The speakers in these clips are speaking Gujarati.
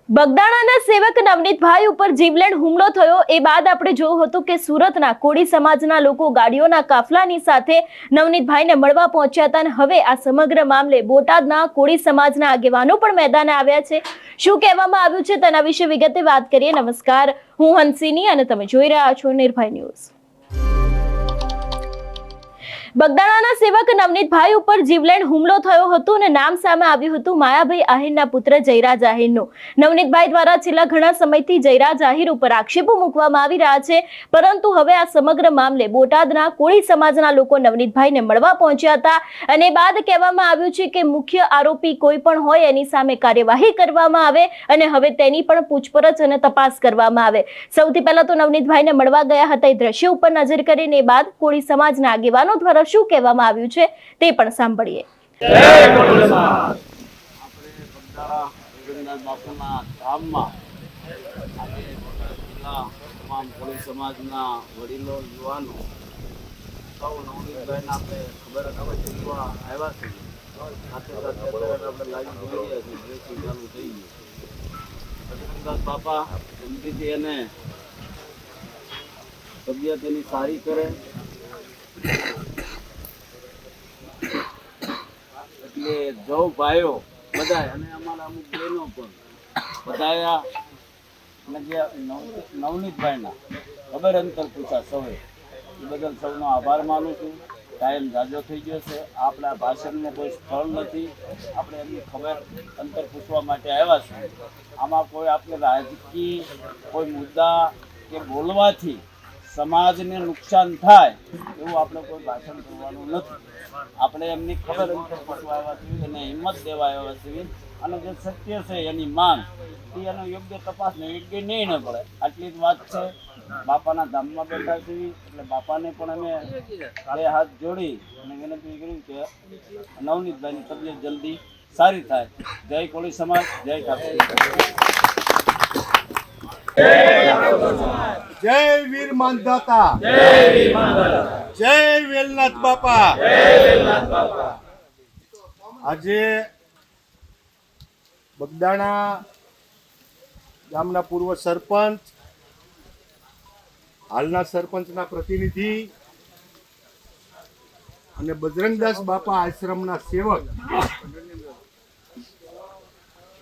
બગદાણાના સેવક નવનીતભાઈ ઉપર જીવલેણ હુમલો થયો એ બાદ આપણે જોયું હતું કે સુરતના કોળી સમાજના લોકો ગાડીઓના કાફલાની સાથે નવનીતભાઈને મળવા પહોંચ્યા હતા અને હવે આ સમગ્ર મામલે બોટાદના કોળી સમાજના આગેવાનો પણ મેદાને આવ્યા છે। શું કહેવામાં આવ્યું છે તેના વિશે વિગતે વાત કરીએ। નમસ્કાર, હું હંસિની અને તમે જોઈ રહ્યા છો નિર્ભય ન્યૂઝ। બગદાણાના સેવક નવનીતભાઈ ઉપર જીવલેણ હુમલો થયો હતો અને નામ સામે આવ્યું હતું માયાભાઈ આહિરના પુત્ર જયરાજ આહિરનું। નવનીતભાઈ દ્વારા છેલ્લા ઘણા સમયથી જયરાજ આહિર ઉપર આક્ષેપો મૂકવામાં આવી રહ્યા છે, પરંતુ હવે આ સમગ્ર મામલે બોટાદના કોળી સમાજના લોકો નવનીતભાઈને મળવા પહોંચ્યા હતા અને બાદ કહેવામાં આવ્યું છે કે મુખ્ય આરોપી કોઈ પણ હોય એની સામે કાર્યવાહી કરવામાં આવે અને હવે તેની પણ પૂછપરછ અને તપાસ કરવામાં આવે। સૌથી પહેલા તો નવનીતભાઈને મળવા ગયા હતા એ દ્રશ્ય ઉપર નજર કરીને બાદ કોળી સમાજના આગેવાનો દ્વારા શું કહેવામાં આવ્યું છે તે પણ સાંભળીએ। જય કોળી સમાજ। આપણે બગદાણા જગન્નાથ બાપુના ધામમાં આજે જિલ્લા તમામ કોળી સમાજના વડીલો યુવાનો સૌ નવનીતભાઈને આપણે ખબર જોવા આવ્યા છીએ। સાથે સાથે આપણે લાઈવ જોઈ રહ્યા છીએ, ડ્રેસિંગ ચાલુ થઈ ગયું। જગન્નાથ બાપા જલ્દીથી એને તબિયત એની સારી કરે એટલે જો ભાઈઓ બધા અને અમારા અમુક બહેનો પણ બધાયા અને જે નવનીતભાઈના ખબર અંતર પૂછા સૌએ એ બદલ સૌનો આભાર માનું છું। ટાઈમ જાજો થઈ ગયો છે, આપણા ભાષણનું કોઈ સ્થળ નથી, આપણે એમની ખબર અંતર પૂછવા માટે આવ્યા છીએ। આમાં કોઈ આપણે રાજકીય કોઈ મુદ્દા કે બોલવાથી સમાજને નુકસાન થાય એવું આપણે કોઈ ભાષણ કરવાનું નથી। આપણે એમની ખબર અંતર પૂછવા આવ્યા છીએ અને હિંમત દેવા આવ્યા છીએ અને જે સત્ય છે એની માંગ એનો યોગ્ય તપાસ ને યોગ્ય નિર્ણય પડે આટલી જ વાત છે। બાપાના ધામમાં બેઠા છીએ એટલે બાપાને પણ અમે બે હાથ જોડી અને વિનંતી કરી કે નવનીતભાઈની તબિયત જલ્દી સારી થાય। જય કોળી સમાજ, જય ઠાકોર, જય વીર માનધાતા, જય વેલનાથ બાપા। આજે બગદાણા ગામના પૂર્વ સરપંચ, હાલના સરપંચના પ્રતિનિધિ અને બજરંગદાસ બાપા આશ્રમના સેવક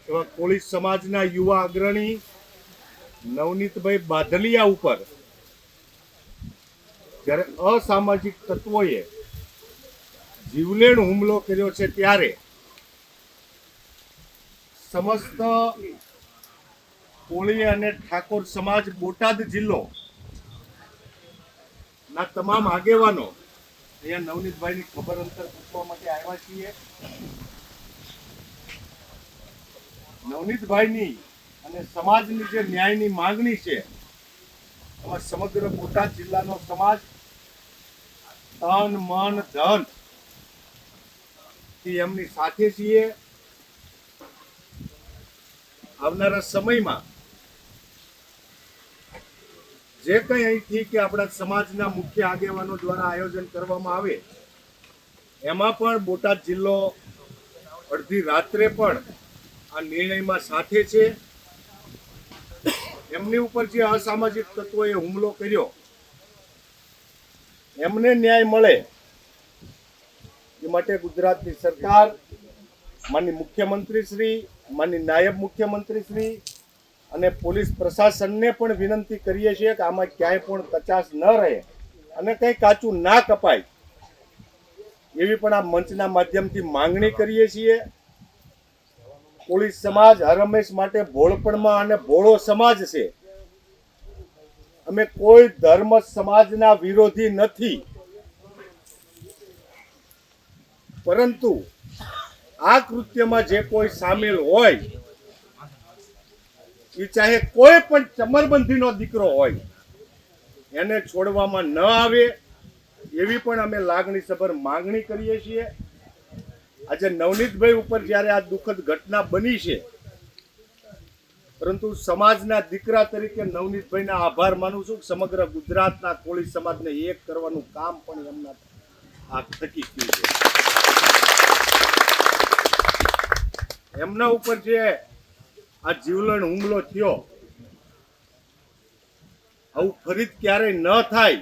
એવા કોળી સમાજના યુવા અગ્રણી નવનીતભાઈ બાદલિયા ઉપર જ્યારે અસામાજિક તત્વોએ જીવલેણ હુમલો કર્યો છે ત્યારે સમસ્ત કોળી અને ઠાકોર સમાજ બોટાદ જિલ્લો ના તમામ આગેવાનો અહીંયા નવનીતભાઈની ખબર અંતર પૂછવા માટે આવ્યા છીએ। નવનીતભાઈની અને સમાજની જે ન્યાયની માંગણી છે એમાં સમગ્ર બોટાદ જિલ્લાનો સમાજ તન મન ધન થી એમની સાથે છીએ। આવનારા સમયમાં જે કંઈ અહીંથી કે આપણા સમાજના મુખ્ય આગેવાનો દ્વારા આયોજન કરવામાં આવે એમાં પણ બોટાદ જિલ્લો અડધી રાત્રે પણ આ નિર્ણયમાં સાથે છે। એમની ઉપર જે અસામાજિક તત્વોએ હુમલો કર્યો એમને ન્યાય મળે એ માટે ગુજરાતની સરકાર, માનનીય મુખ્યમંત્રી શ્રી, માનનીય નાયબ મુખ્યમંત્રી શ્રી અને પોલીસ પ્રશાસનને પણ વિનંતી કરીએ છીએ કે આમાં ક્યાંય પણ કચાશ ન રહે અને કંઈ કાચું ના કપાય એવી પણ આ મંચના માધ્યમથી માંગણી કરીએ છીએ। કોળી સમાજ હરહંમેશ માટે ભોળપણમાં અને ભોળો સમાજ છે। અમે કોઈ ધર્મ સમાજના વિરોધી નથી, પરંતુ આ કૃત્યમાં જે કોઈ સામેલ હોય એ ચાહે કોઈ પણ ચમરબંધીનો દીકરો હોય એને છોડવામાં ન આવે એવી પણ અમે લાગણીસભર માંગણી કરીએ છીએ। આજે નવનીતભાઈ ઉપર જ્યારે આ દુઃખદ ઘટના બની છે, પરંતુ સમાજના દીકરા તરીકે નવનીતભાઈના આભાર માનું છું। સમગ્ર ગુજરાતના કોળી સમાજને એક કરવાનું કામ પણ એમના આ થકી થયું છે। એમના ઉપર જે આ જીવલેણ હુમલો થયો, આવું ફરી ક્યારેય ન થાય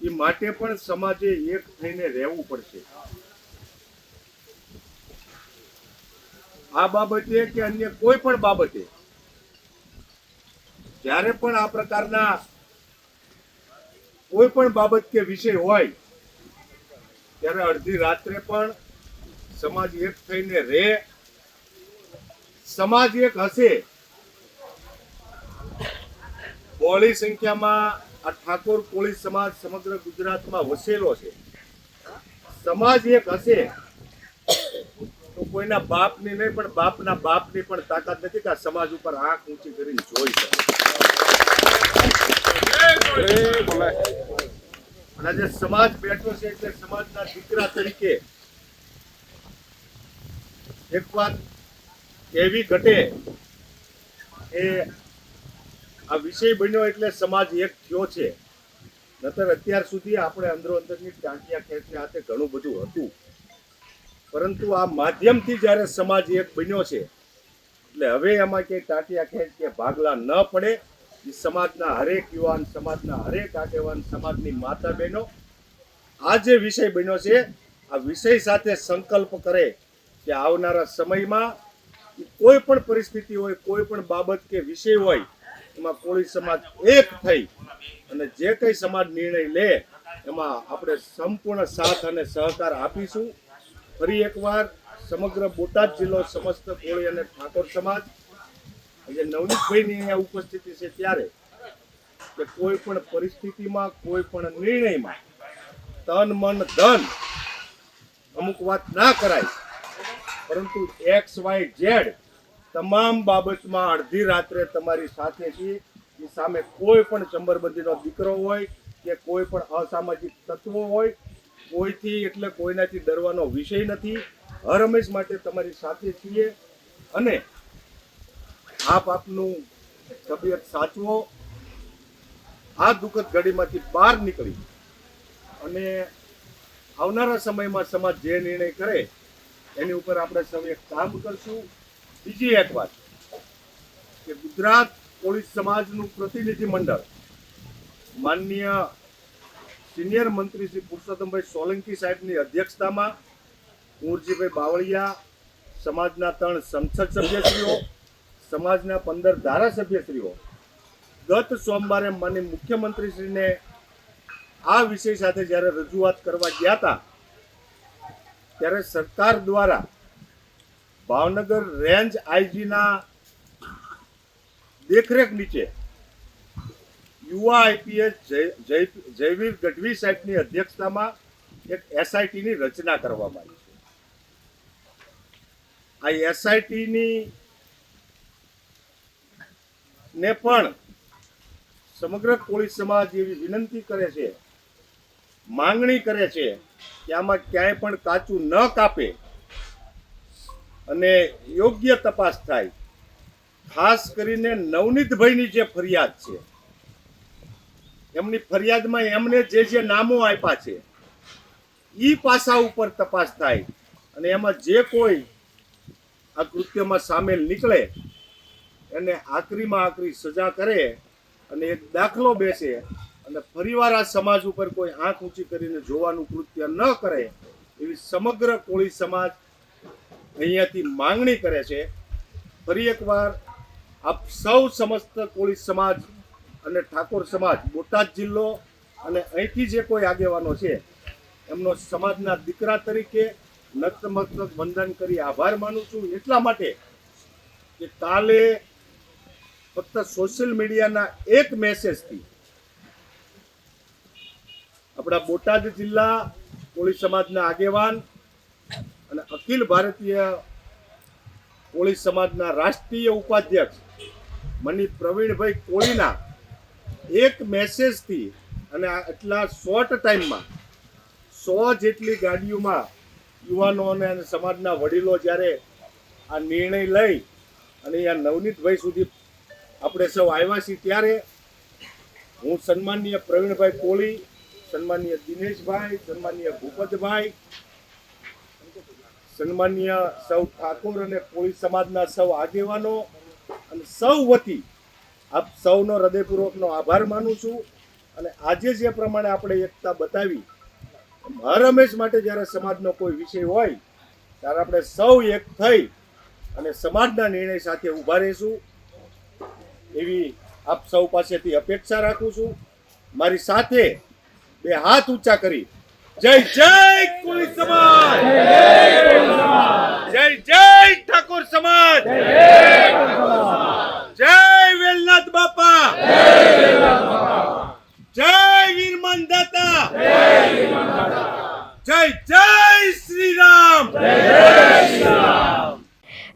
એ માટે પણ સમાજે એક થઈને રહેવું પડશે. આ બાબતે કે અન્ય કોઈ પણ બાબતે જ્યારે પણ આ પ્રકારના કોઈ પણ બાબત કે વિષય હોય ત્યારે અડધી રાત્રે પણ સમાજ એક થઈને રહે, સમાજ એક હશે. બહોળી સંખ્યામાં આ ઠાકોર કોળી સમાજ સમગ્ર ગુજરાતમાં વસેલો છે. સમાજ એક હશે તો કોઈના બાપની નહીં પણ બાપના બાપની પણ તાકાત નથી કે આ સમાજ ઉપર આંખ ઊંચી કરીને જોઈ શકે. અને જે સમાજ બેઠો છે એટલે સમાજના દીકરા તરીકે એક વાત એવી ઘટે એ આ વિષય બન્યો એટલે સમાજ એક થયો છે. નતર અત્યાર સુધી આપણે અંદરો અંદરની ટાંટિયા ખેંચને હાથે ઘણું બધું હતું, પરંતુ આ માધ્યમથી જ્યારે સમાજ એક બન્યો છે એટલે હવે એમાં ક્યાંય ટાંટિયા ખેંચ કે ભાગલા ન પડે. સમાજના હરેક યુવાન, સમાજના હરેક આગેવાન, સમાજની માતા બહેનો આ જે વિષય બન્યો છે આ વિષય સાથે સંકલ્પ કરે કે આવનારા સમયમાં કોઈ પણ પરિસ્થિતિ હોય, કોઈ પણ બાબત કે વિષય હોય એમાં કોળી સમાજ એક થઈ અને જે કંઈ સમાજ નિર્ણય લે એમાં આપણે સંપૂર્ણ સાથ અને સહકાર આપીશું. ફરી એકવાર સમગ્ર બોટાદ જિલ્લો સમસ્ત કોળી અને ઠાકોર સમાજ જે નવનીતભાઈની અહીંયા ઉપસ્થિતિ છે ત્યારે કે કોઈ પણ પરિસ્થિતિમાં, કોઈ પણ નિર્ણયમાં તન મન ધન અમુક વાત ના કરાય, પરંતુ XYZ તમામ બાબતમાં અડધી રાત્રે તમારી સાથે છીએ. એ સામે કોઈ પણ ચંબરબંધીનો દીકરો હોય કે કોઈ પણ અસામાજિક તત્વો હોય, કોઈથી એટલે કોઈનાથી ડરવાનો વિષય નથી. હર હંમેશ માટે તમારી સાથે છીએ અને આપ આપનું તબિયત સાચવો. આ દુઃખદ ઘડીમાંથી બહાર નીકળી અને આવનારા સમયમાં સમાજ જે નિર્ણય કરે એની ઉપર આપણે સૌ એક કામ કરશું. બીજી એક વાત કે ગુજરાત કોળી સમાજનું પ્રતિનિધિ મંડળ માનનીય સિનિયર મંત્રી શ્રી પુરુષોત્તમભાઈ સોલંકી સાહેબની અધ્યક્ષતામાં કુંવરજીભાઈ બાવળિયા, સમાજના 3 સંસદ સભ્યશ્રીઓ, સમાજના 15 ધારાસભ્યશ્રીઓ ગત સોમવારે માનનીય મુખ્યમંત્રીશ્રીને આ વિષય સાથે જ્યારે રજૂઆત કરવા ગયા હતા ત્યારે સરકાર દ્વારા ભાવનગર રેન્જ આઈજીના દેખરેખ નીચે યુવા આઈપીએસ જયવીર ગઢવી સાહેબની અધ્યક્ષતામાં એક એસઆઈટીની રચના કરવામાં આવી છે. આ એસઆઈટીની ને પણ સમગ્ર કોળી સમાજ એવી વિનંતી કરે છે, માંગણી કરે છે કે આમાં ક્યાંય પણ કાચું ન કાપે અને યોગ્ય તપાસ થાય. ખાસ કરીને નવનીતભાઈની જે ફરિયાદ છે એમની ફરિયાદમાં એમને જે નામો આપ્યા છે એ પાસા ઉપર તપાસ થાય અને એમાં જે કોઈ આ કૃત્યમાં સામેલ નીકળે એને આકરીમાં આકરી સજા કરે અને એક દાખલો બેસે અને ફરીવાર આ સમાજ ઉપર કોઈ આંખ ઊંચી કરીને જોવાનું કૃત્ય ન કરે એવી સમગ્ર કોળી સમાજ અહીંયાથી માંગણી કરે છે. ફરી એકવાર આપ સૌ સમસ્ત કોળી સમાજ અને ઠાકોર સમાજ બોટાદ જિલ્લો અને અહીંથી જે કોઈ આગેવાનો છે એમનો સમાજના દીકરા તરીકે નતમસ્તક વંદન કરી આભાર માનું છું. એટલા માટે કે કાલે ફક્ત સોશિયલ મીડિયાના એક મેસેજથી આપણા બોટાદ જિલ્લા કોળી સમાજના આગેવાન અને અખિલ ભારતીય કોળી સમાજના રાષ્ટ્રીય ઉપાધ્યક્ષ મની પ્રવીણભાઈ કોળીના એક મેસેજથી અને આટલા શોર્ટ ટાઈમમાં 100 જેટલી ગાડીઓમાં યુવાનો અને સમાજના વડીલો જ્યારે આ નિર્ણય લઈ અને અહીંયા નવનીતભાઈ સુધી આપણે સૌ આવ્યા છીએ ત્યારે હું સન્માનીય પ્રવીણભાઈ કોળી, સન્માનીય દિનેશભાઈ, સન્માનીય ભૂપતભાઈ, સન્માનીય સૌ ઠાકોર અને કોળી સમાજના સૌ આગેવાનો અને સૌ વતી આપ સૌનો હૃદયપૂર્વકનો આભાર માનું છું. અને આજે જે પ્રમાણે આપણે એકતા બતાવી, હર હંમેશ માટે જ્યારે સમાજનો કોઈ વિષય હોય ત્યારે આપણે સૌ એક થઈ અને સમાજના નિર્ણય સાથે ઊભા રહીશું એવી આપ સૌ પાસેથી અપેક્ષા રાખું છું. મારી સાથે બે હાથ ઊંચા કરી જય જય કોળી સમાજ, જય જય ઠાકોર સમાજ, જય વેલનાથ બાપા, જય વીરમાન દાતા, જય જય શ્રી રામ.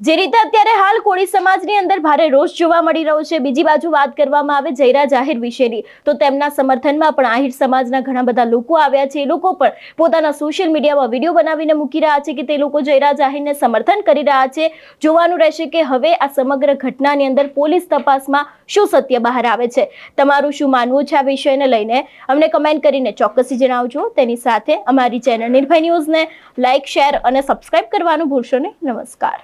જે રીતે અત્યારે હાલ કોળી સમાજની અંદર ભારે રોષ જોવા મળી રહ્યો છે, બીજી બાજુ વાત કરવામાં આવે જયરા જાહેર વિશેની, તો તેમના સમર્થનમાં પણ આહિર સમાજના ઘણા બધા લોકો આવ્યા છે. એ લોકો પણ પોતાના સોશિયલ મીડિયામાં વિડીયો બનાવીને મૂકી રહ્યા છે કે તે લોકો જયરા જાહેરને સમર્થન કરી રહ્યા છે. જોવાનું રહેશે કે હવે આ સમગ્ર ઘટનાની અંદર પોલીસ તપાસમાં શું સત્ય બહાર આવે છે. તમારું શું માનવું છે આ વિષયને લઈને અમને કમેન્ટ કરીને ચોક્કસથી જણાવજો. તેની સાથે અમારી ચેનલ નિર્ભય ન્યૂઝને લાઇક, શેર અને સબસ્ક્રાઇબ કરવાનું ભૂલશો નહીં. નમસ્કાર.